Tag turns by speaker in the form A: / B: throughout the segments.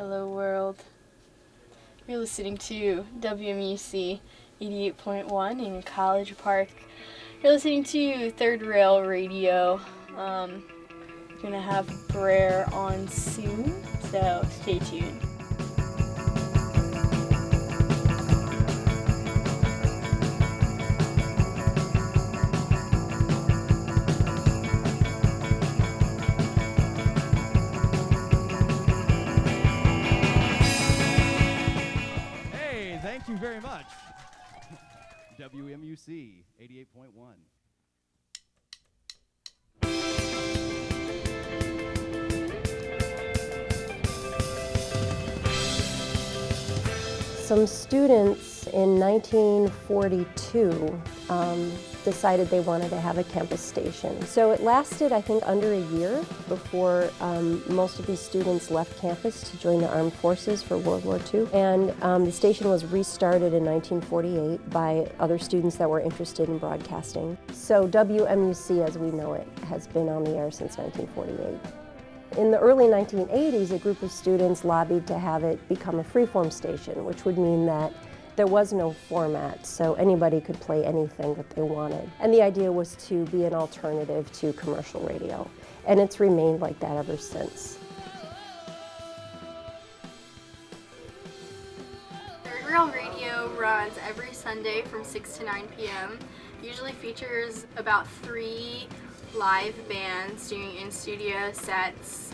A: Hello world. You're listening to WMUC 88.1 in College Park. You're listening to Third Rail Radio. We're gonna have Brer on soon, so stay tuned.
B: Thank you very much. WMUC 88.1.
C: Some students in 1942 decided they wanted to have a campus station. So it lasted, I think, under a year before most of these students left campus to join the armed forces for World War II. And the station was restarted in 1948 by other students that were interested in broadcasting. So WMUC, as we know it, has been on the air since 1948. In the early 1980s, a group of students lobbied to have it become a freeform station, which would mean that there was no format, so anybody could play anything that they wanted. And the idea was to be an alternative to commercial radio, and it's remained like that ever since.
D: Third Rail Radio runs every Sunday from 6 to 9 p.m. Usually features about 3 live bands doing in-studio sets,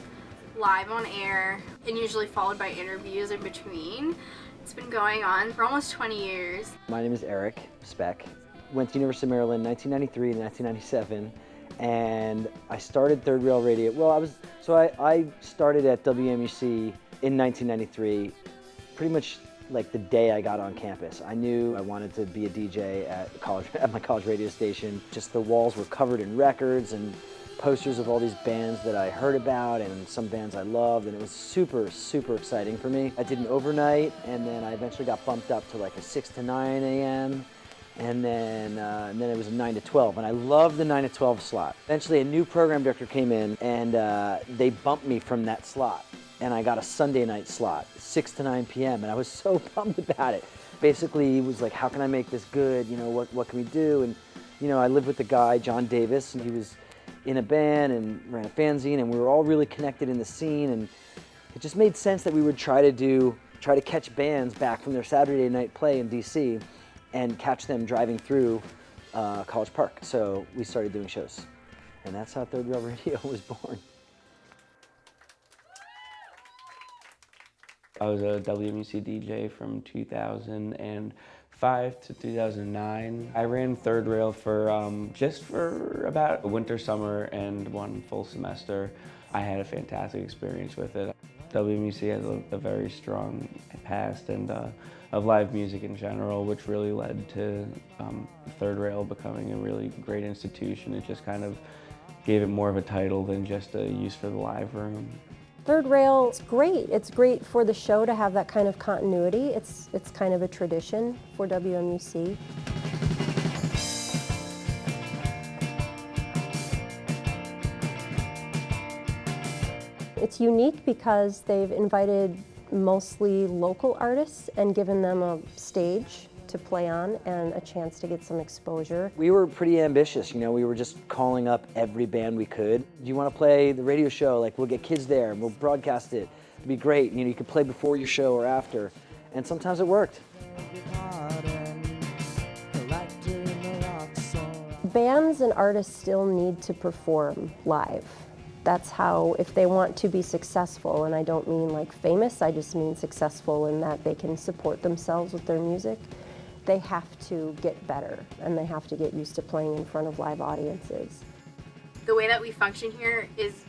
D: live on air, and usually followed by interviews in between. It's been going on for almost 20 years.
E: My name is Eric Speck. Went to University of Maryland 1993 to 1997, and I started Third Rail Radio. Well, I started at WMUC in 1993, pretty much like the day I got on campus. I knew I wanted to be a DJ at my college radio station. Just the walls were covered in records and posters of all these bands that I heard about and some bands I loved, and it was super, super exciting for me. I did an overnight, and then I eventually got bumped up to like a 6 to 9 a.m. And then it was a 9 to 12, and I loved the 9 to 12 slot. Eventually a new program director came in, and they bumped me from that slot, and I got a Sunday night slot, 6 to 9 p.m., and I was so bummed about it. Basically, he was like, how can I make this good? You know, what can we do? And, you know, I lived with the guy, John Davis, and he was in a band and ran a fanzine, and we were all really connected in the scene, and it just made sense that we would try to catch bands back from their Saturday night play in DC and catch them driving through College Park. So we started doing shows, and that's how Third Rail Radio was born.
F: I was a WMUC DJ from 2005 to 2009. I ran Third Rail for just for about a winter, summer, and one full semester. I had a fantastic experience with it. WMUC has a very strong past and of live music in general, which really led to Third Rail becoming a really great institution. It just kind of gave it more of a title than just a use for the live room.
C: Third Rail is great. It's great for the show to have that kind of continuity. It's kind of a tradition for WMUC. It's unique because they've invited mostly local artists and given them a stage to play on and a chance to get some exposure.
E: We were pretty ambitious, you know, we were just calling up every band we could. Do you want to play the radio show? Like, we'll get kids there and we'll broadcast it. It'd be great. You know, you could play before your show or after. And sometimes it worked.
C: Bands and artists still need to perform live. That's how, if they want to be successful, and I don't mean like famous, I just mean successful in that they can support themselves with their music, they have to get better and they have to get used to playing in front of live audiences.
D: The way that we function here is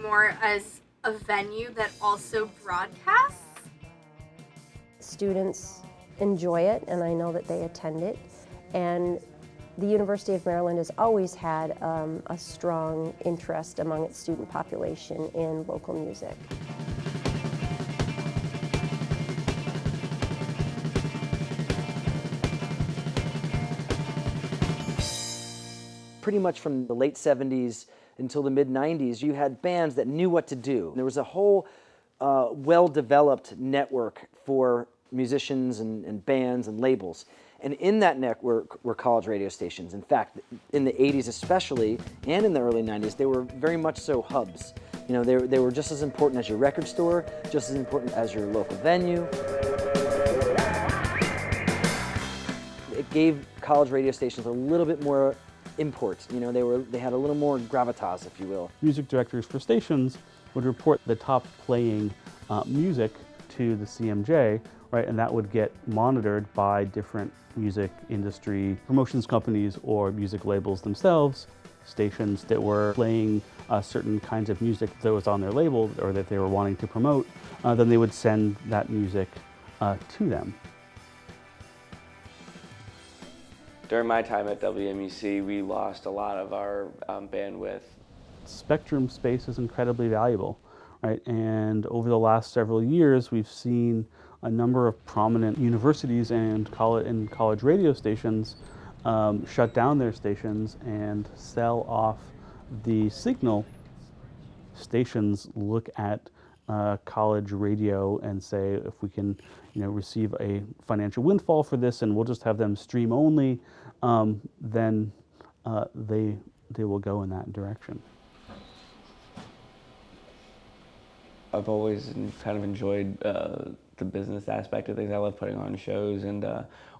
D: more as a venue that also broadcasts.
C: Students enjoy it, and I know that they attend it, and the University of Maryland has always had a strong interest among its student population in local music.
E: Pretty much from the late 70s until the mid 90s, you had bands that knew what to do. There was a whole well-developed network for musicians and bands and labels. And in that network were college radio stations. In fact, in the 80s especially, and in the early 90s, they were very much so hubs. You know, they were just as important as your record store, just as important as your local venue. It gave college radio stations a little bit more import. You know, they had a little more gravitas, if you will.
G: Music directors for stations would report the top playing music to the CMJ, right, and that would get monitored by different music industry promotions companies or music labels themselves. Stations that were playing certain kinds of music that was on their label or that they were wanting to promote, then they would send that music to them.
F: During my time at WMUC, we lost a lot of our bandwidth.
G: Spectrum space is incredibly valuable, right? And over the last several years, we've seen a number of prominent universities and college radio stations shut down their stations and sell off the signal. Stations look at college radio and say, if we can, you know, receive a financial windfall for this, and we'll just have them stream only, then they will go in that direction.
F: I've always kind of enjoyed the business aspect of things. I love putting on shows, and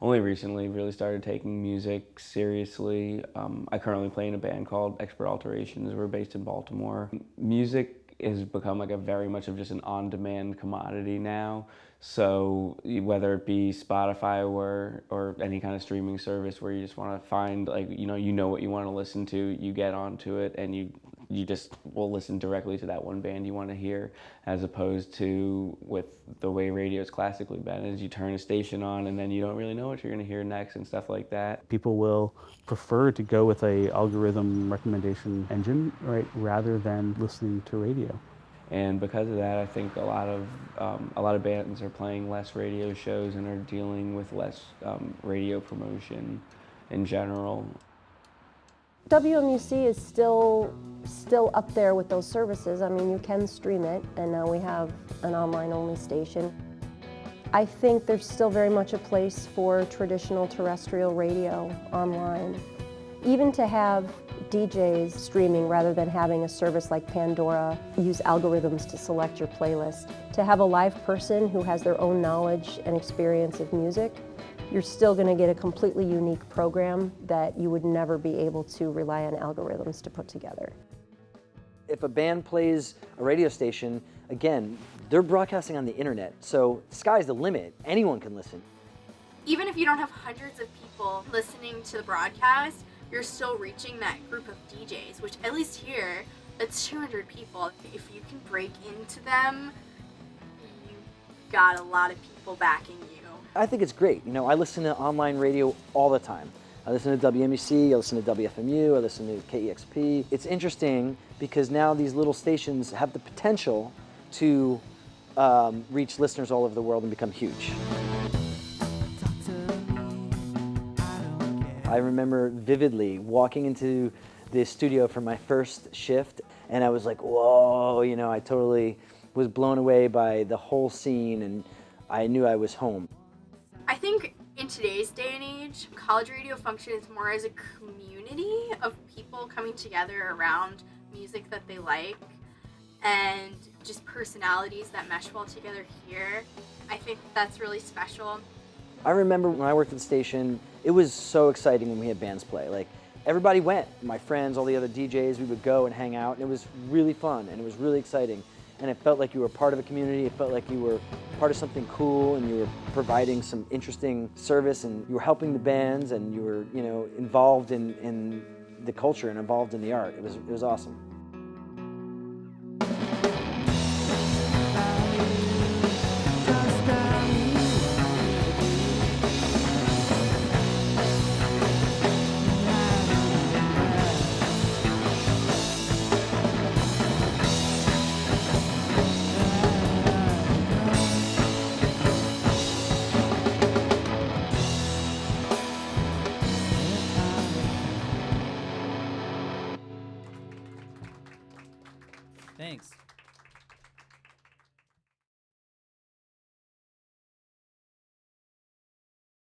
F: only recently really started taking music seriously. I currently play in a band called Expert Alterations. We're based in Baltimore. Music has become like a very much of just an on-demand commodity now. So whether it be Spotify or any kind of streaming service where you just want to find, like, you know what you want to listen to, you get onto it and you just will listen directly to that one band you want to hear, as opposed to with the way radio's classically been, is you turn a station on and then you don't really know what you're going to hear next and stuff like that.
G: People will prefer to go with a algorithm recommendation engine, right, rather than listening to radio.
F: And because of that, I think a lot of bands are playing less radio shows and are dealing with less radio promotion in general.
C: WMUC is still up there with those services. I mean, you can stream it, and now we have an online-only station. I think there's still very much a place for traditional terrestrial radio online. Even to have DJs streaming rather than having a service like Pandora use algorithms to select your playlist. To have a live person who has their own knowledge and experience of music, you're still going to get a completely unique program that you would never be able to rely on algorithms to put together.
E: If a band plays a radio station, again, they're broadcasting on the internet, so sky's the limit. Anyone can listen.
D: Even if you don't have hundreds of people listening to the broadcast, you're still reaching that group of DJs, which at least here, that's 200 people. If you can break into them, you got a lot of people backing you.
E: I think it's great. You know, I listen to online radio all the time. I listen to WMUC, I listen to WFMU, I listen to KEXP. It's interesting because now these little stations have the potential to reach listeners all over the world and become huge. I remember vividly walking into the studio for my first shift, and I was like, whoa, you know, I totally was blown away by the whole scene, and I knew I was home.
D: I think in today's day and age, college radio functions more as a community of people coming together around music that they like and just personalities that mesh well together here. I think that's really special.
E: I remember when I worked at the station, it was so exciting when we had bands play. Like, everybody went. My friends, all the other DJs, we would go and hang out, and it was really fun, and it was really exciting. And it felt like you were part of a community, it felt like you were part of something cool, and you were providing some interesting service, and you were helping the bands, and you were, you know, involved in the culture and involved in the art. It was awesome.
H: Thanks.